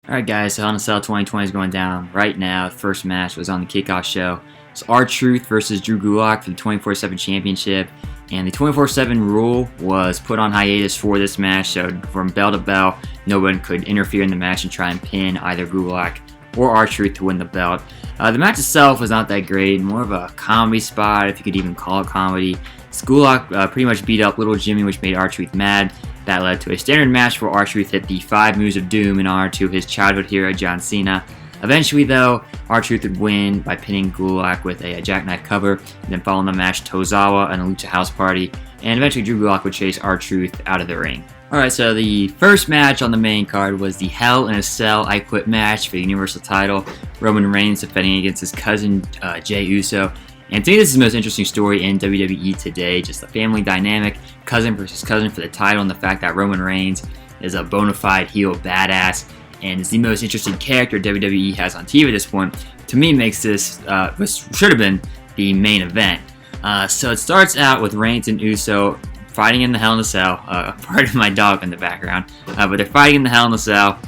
Alright guys, so Hell in a Cell 2020 is going down right now. The first match was on the kickoff show. It's RTruth versus Drew Gulak for the 24/7 championship. And the 24/7 rule was put on hiatus for this match, so from bell to bell, no one could interfere in the match and try and pin either Gulak or RTruth to win the belt. The match itself was not that great, more of a comedy spot, if you could even call it comedy. Gulak pretty much beat up Little Jimmy, which made RTruth mad. That led to a standard match where RTruth hit the 5 moves of doom in honor to his childhood hero John Cena. Eventually though, RTruth would win by pinning Gulak with a jackknife cover, and then following the match, Tozawa and a Lucha House Party, and eventually Drew Gulak would chase RTruth out of the ring. Alright, so the first match on the main card was the Hell in a Cell I Quit match for the Universal title. Roman Reigns defending against his cousin Jay Uso. And to me, this is the most interesting story in WWE today. Just the family dynamic, cousin versus cousin for the title, and the fact that Roman Reigns is a bona fide heel badass and is the most interesting character WWE has on TV at this point. To me, makes this should have been the main event. So it starts out with Reigns and Uso fighting in the Hell in a Cell. Pardon my dog in the background, but they're fighting in the Hell in a Cell,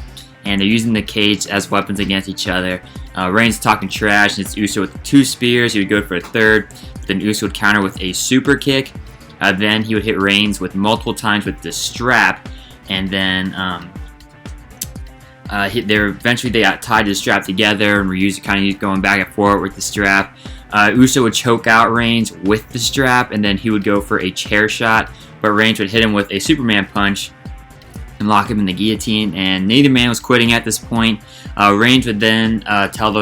and they're using the cage as weapons against each other. Reigns talking trash, and it's Uso with 2 spears. He would go for a third, but then Uso would counter with a super kick. Then he would hit Reigns with multiple times with the strap, and then eventually they got tied to the strap together and were kind of going back and forth with the strap. Uso would choke out Reigns with the strap, and then he would go for a chair shot, but Reigns would hit him with a Superman punch and lock him in the guillotine, and neither man was quitting at this point. Reigns would then tell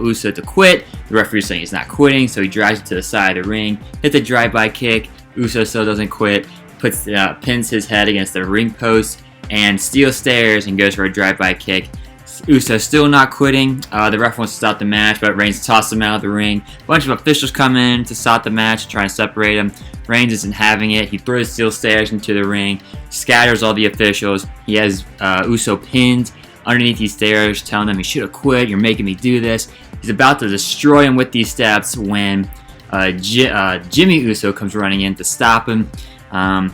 Uso to quit. The referee is saying he's not quitting, so he drives it to the side of the ring, hit the drive-by kick. Uso still doesn't quit, pins his head against the ring post, and steals stairs and goes for a drive-by kick. Uso still not quitting. The ref wants to stop the match, but Reigns tosses him out of the ring. A bunch of officials come in to stop the match, trying to separate him. Reigns isn't having it. He throws steel stairs into the ring, scatters all the officials. He has Uso pinned underneath these stairs, telling them he should have quit. You're making me do this. He's about to destroy him with these steps when Jimmy Uso comes running in to stop him.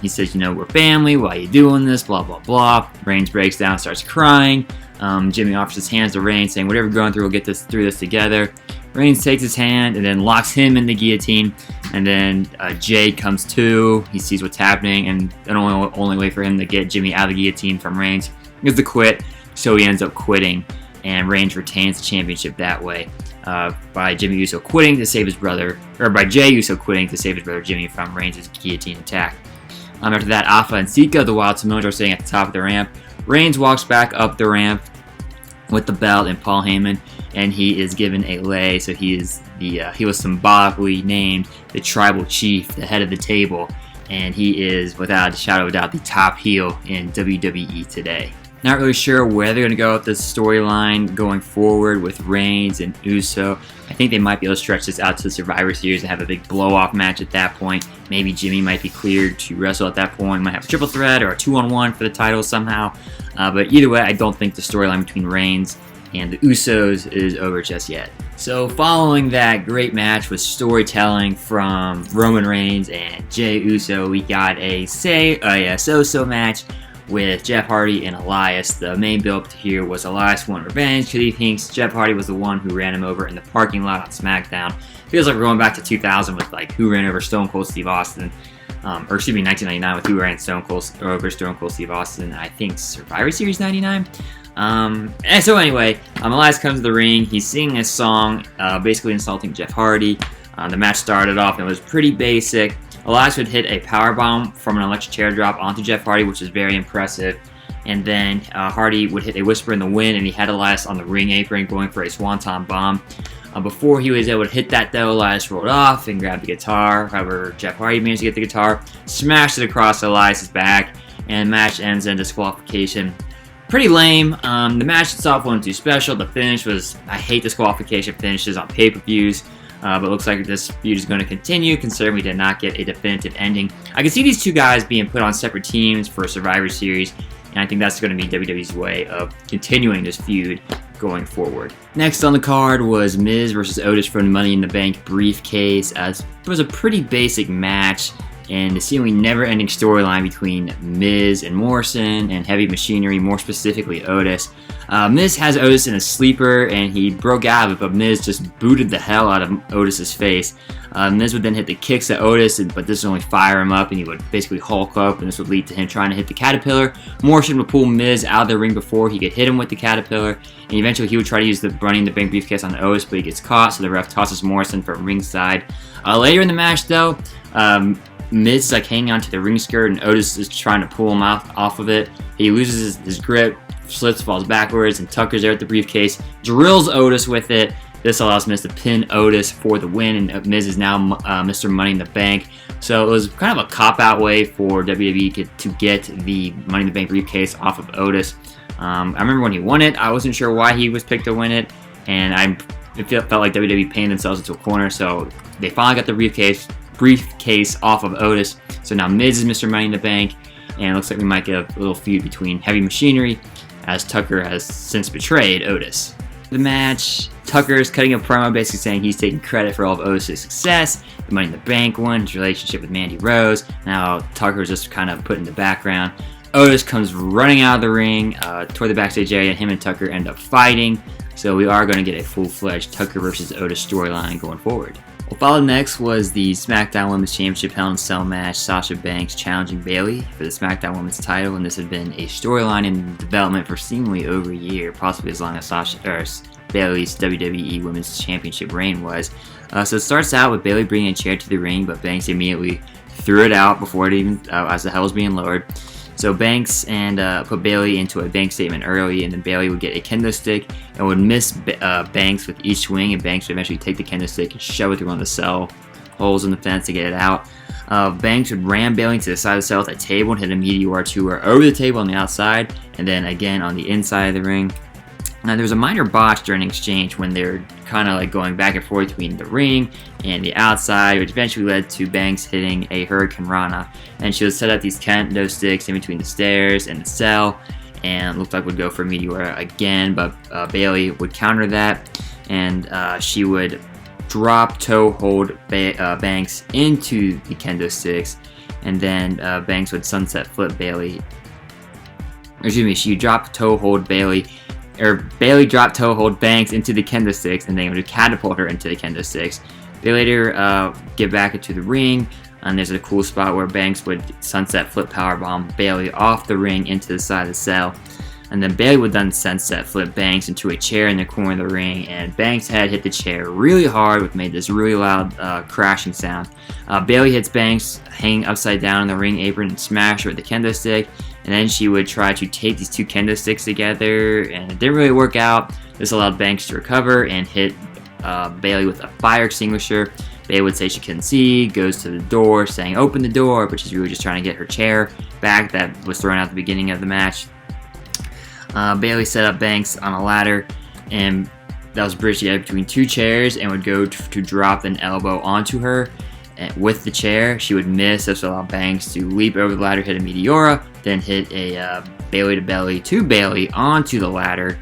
He says, we're family. Why are you doing this? Blah, blah, blah. Reigns breaks down, starts crying. Jimmy offers his hands to Reigns, saying, whatever we're going through, we'll get through this together. Reigns takes his hand and then locks him in the guillotine. And then Jay comes to. He sees what's happening, and the only way for him to get Jimmy out of the guillotine from Reigns is to quit. So he ends up quitting, and Reigns retains the championship that way by Jimmy Uso quitting to save his brother, or by Jay Uso quitting to save his brother Jimmy from Reigns' guillotine attack. After that, Alpha and Sika, the Wild Samoans, are sitting at the top of the ramp. Reigns walks back up the ramp with the belt and Paul Heyman, and he is given a lei. So he was symbolically named the tribal chief, the head of the table, and he is, without a shadow of a doubt, the top heel in WWE today. Not really sure where they're going to go with this storyline going forward with Reigns and Uso. I think they might be able to stretch this out to the Survivor Series and have a big blow-off match at that point. Maybe Jimmy might be cleared to wrestle at that point. Might have a triple threat or a 2-on-1 for the title somehow. But either way, I don't think the storyline between Reigns and the Usos is over just yet. So following that great match with storytelling from Roman Reigns and Jay Uso, we got a so-so match with Jeff Hardy and Elias. The main build here was Elias wanted revenge because he thinks Jeff Hardy was the one who ran him over in the parking lot on SmackDown. Feels like we're going back to 2000 with who ran over Stone Cold Steve Austin, or excuse me, 1999 with who ran over Stone Cold Steve Austin. I think Survivor Series 99. And so anyway, Elias comes to the ring. He's singing a song, basically insulting Jeff Hardy. The match started off and it was pretty basic. Elias would hit a powerbomb from an electric chair drop onto Jeff Hardy, which is very impressive. And then Hardy would hit a Whisper in the Wind, and he had Elias on the ring apron going for a Swanton Bomb. Before he was able to hit that, though, Elias rolled off and grabbed the guitar. However, Jeff Hardy managed to get the guitar, smashed it across Elias' back, and the match ends in disqualification. Pretty lame. The match itself wasn't too special. The finish was, I hate disqualification finishes on pay-per-views. But it looks like this feud is going to continue, considering we did not get a definitive ending. I can see these two guys being put on separate teams for a Survivor Series, and I think that's going to be WWE's way of continuing this feud going forward. Next on the card was Miz versus Otis for the Money in the Bank briefcase. It was a pretty basic match, and the seemingly never-ending storyline between Miz and Morrison and Heavy Machinery, more specifically Otis. Miz has Otis in a sleeper, and he broke out of it, but Miz just booted the hell out of Otis's face. Miz would then hit the kicks at Otis, but this would only fire him up, and he would basically Hulk up, and this would lead to him trying to hit the Caterpillar. Morrison would pull Miz out of the ring before he could hit him with the Caterpillar, and eventually he would try to use the Money in the Bank briefcase on Otis, but he gets caught, so the ref tosses Morrison from ringside. Later in the match, though, Miz is like hanging onto the ring skirt, and Otis is trying to pull him off of it. He loses his grip, slips, falls backwards, and Tucker's there at the briefcase, drills Otis with it. This allows Miz to pin Otis for the win, and Miz is now Mr. Money in the Bank. So it was kind of a cop-out way for WWE to get the Money in the Bank briefcase off of Otis. I remember when he won it, I wasn't sure why he was picked to win it, and it felt like WWE painted themselves into a corner, so they finally got the briefcase off of Otis. So now Miz is Mr. Money in the Bank, and it looks like we might get a little feud between Heavy Machinery, as Tucker has since betrayed Otis. The match, Tucker is cutting a promo basically saying he's taking credit for all of Otis' success, the Money in the Bank one, his relationship with Mandy Rose. Now Tucker's just kind of put in the background. Otis comes running out of the ring toward the backstage area, and him and Tucker end up fighting. So we are going to get a full-fledged Tucker versus Otis storyline going forward. What followed next was the SmackDown Women's Championship Hell in a Cell match, Sasha Banks challenging Bayley for the SmackDown Women's title, and this had been a storyline in development for seemingly over a year, possibly as long as Bayley's WWE Women's Championship reign was. So it starts out with Bayley bringing a chair to the ring, but Banks immediately threw it out before it even, as the hell was being lowered. So Banks put Bayley into a bank statement early, and then Bayley would get a kendo stick and would miss Banks with each swing, and Banks would eventually take the kendo stick and shove it through one of the cell holes in the fence to get it out. Banks would ram Bayley to the side of the cell with a table and hit a Meteor to her over the table on the outside, and then again on the inside of the ring. Now, there was a minor botch during exchange when they were kind of like going back and forth between the ring and the outside, which eventually led to Banks hitting a Hurricane Rana. And she would set up these kendo sticks in between the stairs and the cell, and looked like would go for a Meteor again, but Bayley would counter that, and she would drop toe hold Banks into the kendo sticks, and then Banks would sunset flip Bayley. Excuse me, she dropped toe hold Bayley. Bayley dropped toe hold Banks into the kendo sticks, and then would catapult her into the kendo sticks. They later get back into the ring, and there's a cool spot where Banks would sunset flip powerbomb Bayley off the ring into the side of the cell. And then Bayley would then sunset flip Banks into a chair in the corner of the ring, and Banks' head hit the chair really hard, which made this really loud crashing sound. Bayley hits Banks hanging upside down on the ring apron and smash her with the kendo stick, and then she would try to tape these two kendo sticks together, and it didn't really work out. This allowed Banks to recover and hit Bayley with a fire extinguisher. Bayley would say she couldn't see, goes to the door saying open the door, but she's really just trying to get her chair back that was thrown out at the beginning of the match. Bayley set up Banks on a ladder, and that was bridged together between two chairs, and would go to drop an elbow onto her. And with the chair, she would miss. This would allow Banks to leap over the ladder, hit a Meteora, then hit a Bayley to belly to Bayley onto the ladder.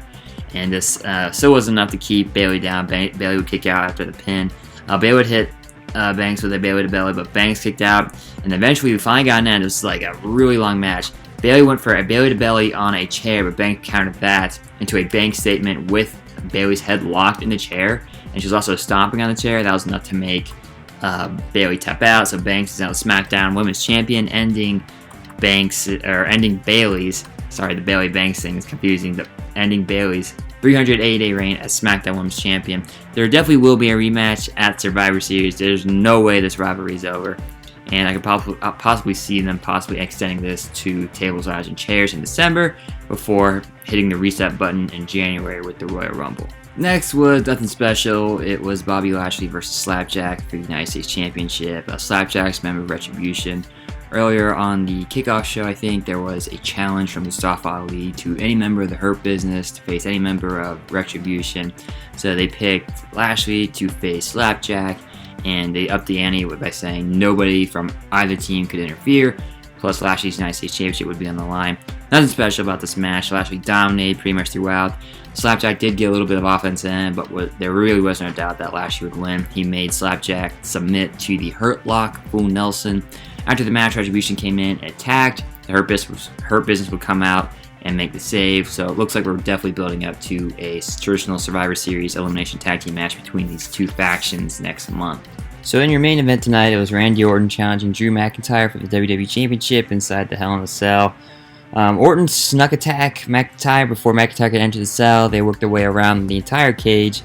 And this still wasn't enough to keep Bayley down. Bayley would kick out after the pin. Bayley would hit Banks with a Bayley to belly, but Banks kicked out. And eventually, we finally got an end. It was like a really long match. Bayley went for a Bayley to belly on a chair, but Banks countered that into a Banks statement with Bayley's head locked in the chair, and she was also stomping on the chair. That was enough to make Bayley tap out. So Banks is now SmackDown Women's Champion, ending Bayley's. Sorry, the Bayley Banks thing is confusing. Ending Bayley's 380-day reign as SmackDown Women's Champion. There definitely will be a rematch at Survivor Series. There's no way this rivalry is over. And I could possibly see them extending this to tables, ladders, and chairs in December before hitting the reset button in January with the Royal Rumble. Next was nothing special. It was Bobby Lashley versus Slapjack for the United States Championship. Slapjack's member of Retribution. Earlier on the kickoff show, I think, there was a challenge from Mustafa Ali to any member of the Hurt Business to face any member of Retribution. So they picked Lashley to face Slapjack, and they upped the ante by saying nobody from either team could interfere, plus Lashley's United States Championship would be on the line. Nothing special about this match. Lashley dominated pretty much throughout. Slapjack did get a little bit of offense in, but there really wasn't a doubt that Lashley would win. He made Slapjack submit to the Hurt Lock, Full Nelson, After the match, Retribution came in and attacked. The Hurt Business would come out and make the save. So it looks like we're definitely building up to a traditional Survivor Series elimination tag team match between these two factions next month. So in your main event tonight, it was Randy Orton challenging Drew McIntyre for the WWE Championship inside the Hell in a Cell. Orton snuck attack McIntyre before McIntyre could enter the cell. They worked their way around the entire cage.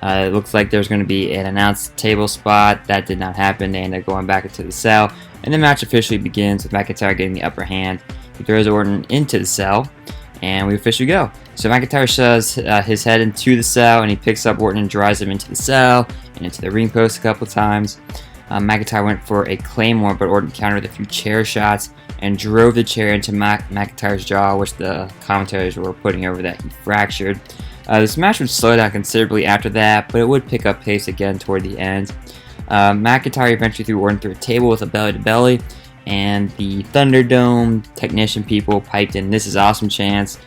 It looks like there's going to be an announced table spot. That did not happen. They ended up going back into the cell. And the match officially begins with McIntyre getting the upper hand. He throws Orton into the cell. And we officially go. So McIntyre shoves his head into the cell. And he picks up Orton and drives him into the cell. And into the ring post a couple times. McIntyre went for a Claymore. But Orton countered a few chair shots. And drove the chair into McIntyre's jaw. Which the commentators were putting over that he fractured. This match would slow down considerably after that, but it would pick up pace again toward the end. McIntyre eventually threw Orton through a table with a belly-to-belly, and the Thunderdome technician people piped in "This is Awesome" chants.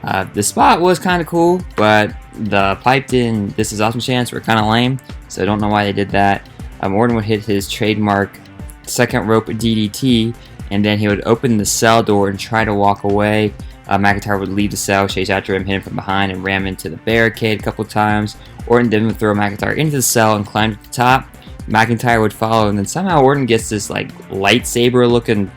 The spot was kind of cool, but the piped in "This is Awesome" chants were kind of lame, so I don't know why they did that. Orton would hit his trademark second rope DDT, and then he would open the cell door and try to walk away. McIntyre would leave the cell, chase after him, hit him from behind, and ram into the barricade a couple times. Orton then would throw McIntyre into the cell and climb to the top. McIntyre would follow, and then somehow Orton gets this like lightsaber-looking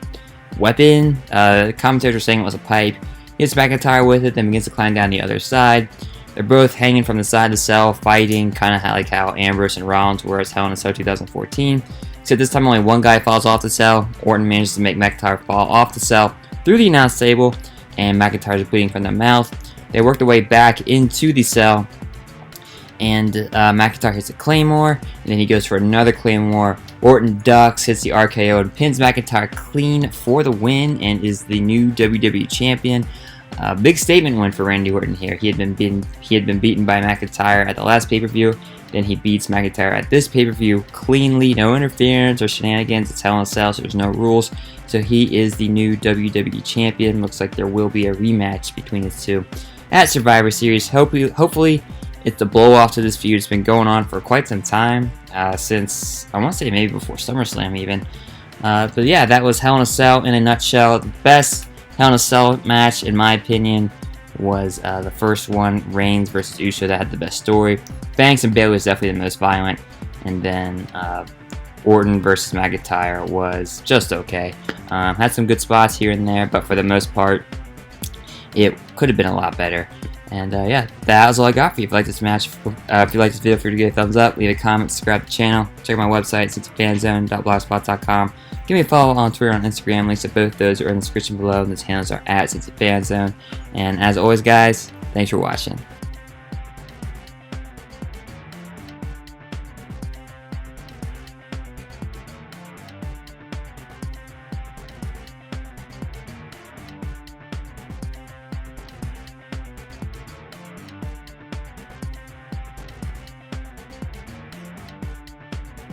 weapon. Commentators were saying it was a pipe. He hits McIntyre with it, then begins to climb down the other side. They're both hanging from the side of the cell, fighting, kind of like how Ambrose and Rollins were as Hell in a Cell 2014. Except this time only one guy falls off the cell. Orton manages to make McIntyre fall off the cell through the announce table, and McIntyre is bleeding from the mouth. They work their way back into the cell, and McIntyre hits a Claymore, and then he goes for another Claymore. Orton ducks, hits the RKO, and pins McIntyre clean for the win, and is the new WWE Champion. Big statement win for Randy Orton here. He had been beaten by McIntyre at the last pay-per-view. Then he beats McIntyre at this pay-per-view cleanly, no interference or shenanigans. It's Hell in a Cell, so there's no rules. So he is the new WWE Champion. Looks like there will be a rematch between the two at Survivor Series. Hopefully it's the blow-off to this feud. It's been going on for quite some time, since, I want to say maybe before SummerSlam even. But yeah, that was Hell in a Cell in a nutshell. The best Hell in a Cell match, in my opinion, was the first one, Reigns versus Uso. That had the best story. Banks and Bayley was definitely the most violent, and then Orton versus McIntyre was just okay. Had some good spots here and there, but for the most part, it could have been a lot better. And yeah, that was all I got for you. If you like this match, if you like this video, feel free to give it a thumbs up, leave a comment, subscribe to the channel, check out my website, cincyfanzone.blogspot.com. Give me a follow on Twitter and Instagram. Links to both those are in the description below, and those handles are at Cincy Fan Zone. And as always, guys, thanks for watching.